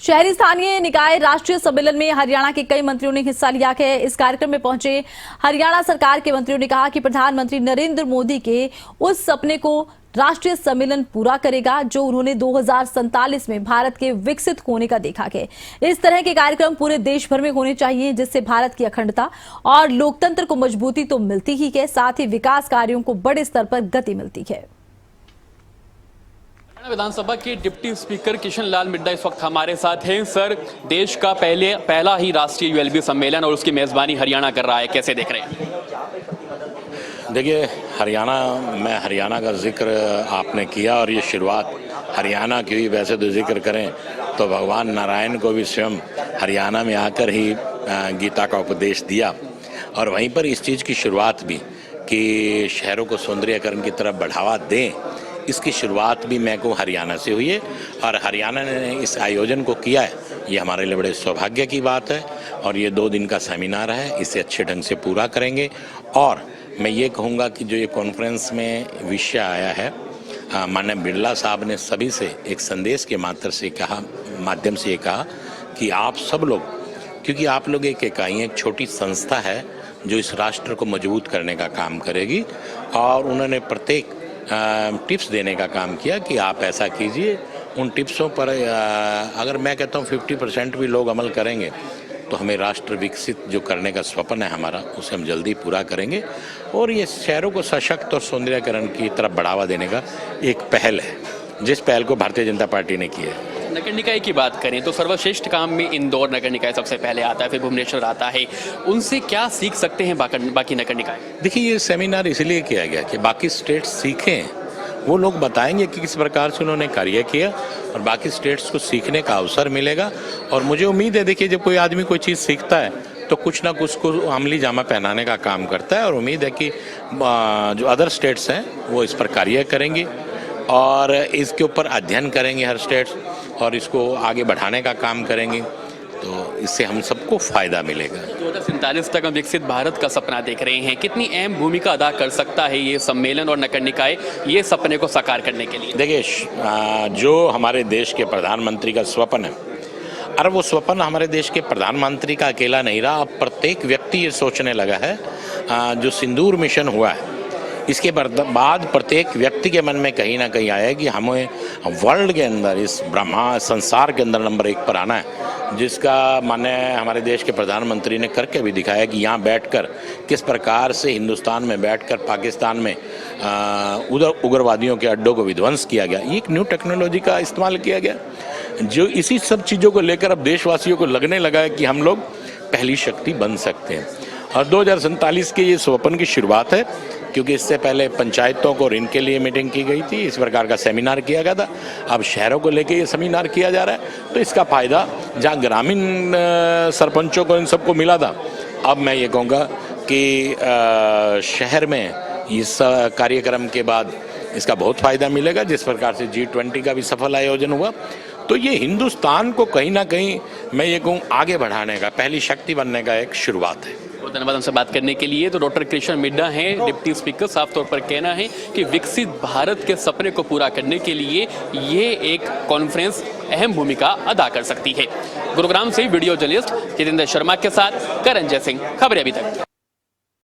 शहरी स्थानीय निकाय राष्ट्रीय सम्मेलन में हरियाणा के कई मंत्रियों ने हिस्सा लिया है। इस कार्यक्रम में पहुंचे हरियाणा सरकार के मंत्रियों ने कहा कि प्रधानमंत्री नरेंद्र मोदी के उस सपने को राष्ट्रीय सम्मेलन पूरा करेगा जो उन्होंने 2047 में भारत के विकसित होने का देखा है। इस तरह के कार्यक्रम पूरे देश भर में होने चाहिए, जिससे भारत की अखंडता और लोकतंत्र को मजबूती तो मिलती ही है, साथ ही विकास कार्यों को बड़े स्तर पर गति मिलती है। विधानसभा के डिप्टी स्पीकर किशन लाल मिड्डा इस वक्त हमारे साथ हैं। सर, देश का पहला ही राष्ट्रीय यूएलबी सम्मेलन और उसकी मेजबानी हरियाणा कर रहा है, कैसे देख रहे हैं? देखिए, हरियाणा का जिक्र आपने किया और ये शुरुआत हरियाणा की हुई। वैसे तो जिक्र करें तो भगवान नारायण को भी स्वयं हरियाणा में आकर ही गीता का उपदेश दिया, और वहीं पर इस चीज़ की शुरुआत भी कि शहरों को सौंदर्यीकरण की तरफ बढ़ावा दें, इसकी शुरुआत भी मैं को हरियाणा से हुई है। और हरियाणा ने इस आयोजन को किया है, ये हमारे लिए बड़े सौभाग्य की बात है। और ये 2 दिन का सेमिनार है, इसे अच्छे ढंग से पूरा करेंगे। और मैं ये कहूँगा कि जो ये कॉन्फ्रेंस में विषय आया है, माननीय बिरला साहब ने सभी से एक संदेश के माध्यम से ये कहा कि आप सब लोग, क्योंकि आप लोग एक इकाई, एक छोटी संस्था है जो इस राष्ट्र को मजबूत करने का काम करेगी, और उन्होंने प्रत्येक टिप्स देने का काम किया कि आप ऐसा कीजिए। उन टिप्सों पर अगर मैं कहता हूँ 50% भी लोग अमल करेंगे तो हमें राष्ट्र विकसित जो करने का स्वप्न है हमारा, उसे हम जल्दी पूरा करेंगे। और ये शहरों को सशक्त और सौंदर्यीकरण की तरफ बढ़ावा देने का एक पहल है, जिस पहल को भारतीय जनता पार्टी ने की है। नगर निकाय की बात करें तो सर्वश्रेष्ठ काम में इंदौर नगर निकाय सबसे पहले आता है, फिर भुवनेश्वर आता है। उनसे क्या सीख सकते हैं बाकी नगर निकाय? देखिए, ये सेमिनार इसलिए किया गया कि बाकी स्टेट्स सीखें, वो लोग बताएंगे कि किस प्रकार से उन्होंने कार्य किया, और बाकी स्टेट्स को सीखने का अवसर मिलेगा। और मुझे उम्मीद है, देखिए, जब कोई आदमी कोई चीज़ सीखता है तो कुछ ना कुछ को अमली जामा पहनाने का काम करता है, और उम्मीद है कि जो अदर स्टेट्स हैं वो इस पर कार्य करेंगे और इसके ऊपर अध्ययन करेंगे हर स्टेट्स, और इसको आगे बढ़ाने का काम करेंगे, तो इससे हम सबको फायदा मिलेगा। 2047 तक हम विकसित भारत का सपना देख रहे हैं, कितनी अहम भूमिका अदा कर सकता है ये सम्मेलन और नगर निकाय ये सपने को साकार करने के लिए? देखिए, जो हमारे देश के प्रधानमंत्री का स्वप्न है, और वो स्वप्न हमारे देश के प्रधानमंत्री का अकेला नहीं रहा, अब प्रत्येक व्यक्ति ये सोचने लगा है। जो सिंदूर मिशन हुआ है, इसके बाद प्रत्येक व्यक्ति के मन में कहीं ना कहीं आया कि हमें वर्ल्ड के अंदर, इस संसार के अंदर नंबर 1 पर आना है, जिसका माने हमारे देश के प्रधानमंत्री ने करके भी दिखाया कि यहाँ बैठकर किस प्रकार से हिंदुस्तान में बैठकर पाकिस्तान में उधर उग्रवादियों के अड्डों को विध्वंस किया गया। एक न्यू टेक्नोलॉजी का इस्तेमाल किया गया, जो इसी सब चीज़ों को लेकर अब देशवासियों को लगने लगा है कि हम लोग पहली शक्ति बन सकते हैं। और 2047 के ये स्वप्न की शुरुआत है, क्योंकि इससे पहले पंचायतों को ऋण के लिए मीटिंग की गई थी, इस प्रकार का सेमिनार किया गया था। अब शहरों को लेके ये सेमिनार किया जा रहा है, तो इसका फ़ायदा जहाँ ग्रामीण सरपंचों को इन सबको मिला था, अब मैं ये कहूँगा कि शहर में इस कार्यक्रम के बाद इसका बहुत फ़ायदा मिलेगा। जिस प्रकार से G20 का भी सफल आयोजन हुआ, तो ये हिंदुस्तान को कहीं ना कहीं मैं ये कहूँ आगे बढ़ाने का, पहली शक्ति बनने का एक शुरुआत है। बहुत धन्यवाद हमसे बात करने के लिए। तो डॉक्टर किशन मिड्डा हैं डिप्टी स्पीकर, साफ तौर पर कहना है कि विकसित भारत के सपने को पूरा करने के लिए ये एक कॉन्फ्रेंस अहम भूमिका अदा कर सकती है। गुरुग्राम से वीडियो जर्नलिस्ट जितेंद्र शर्मा के साथ करण जय सिंह, खबरें अभी तक।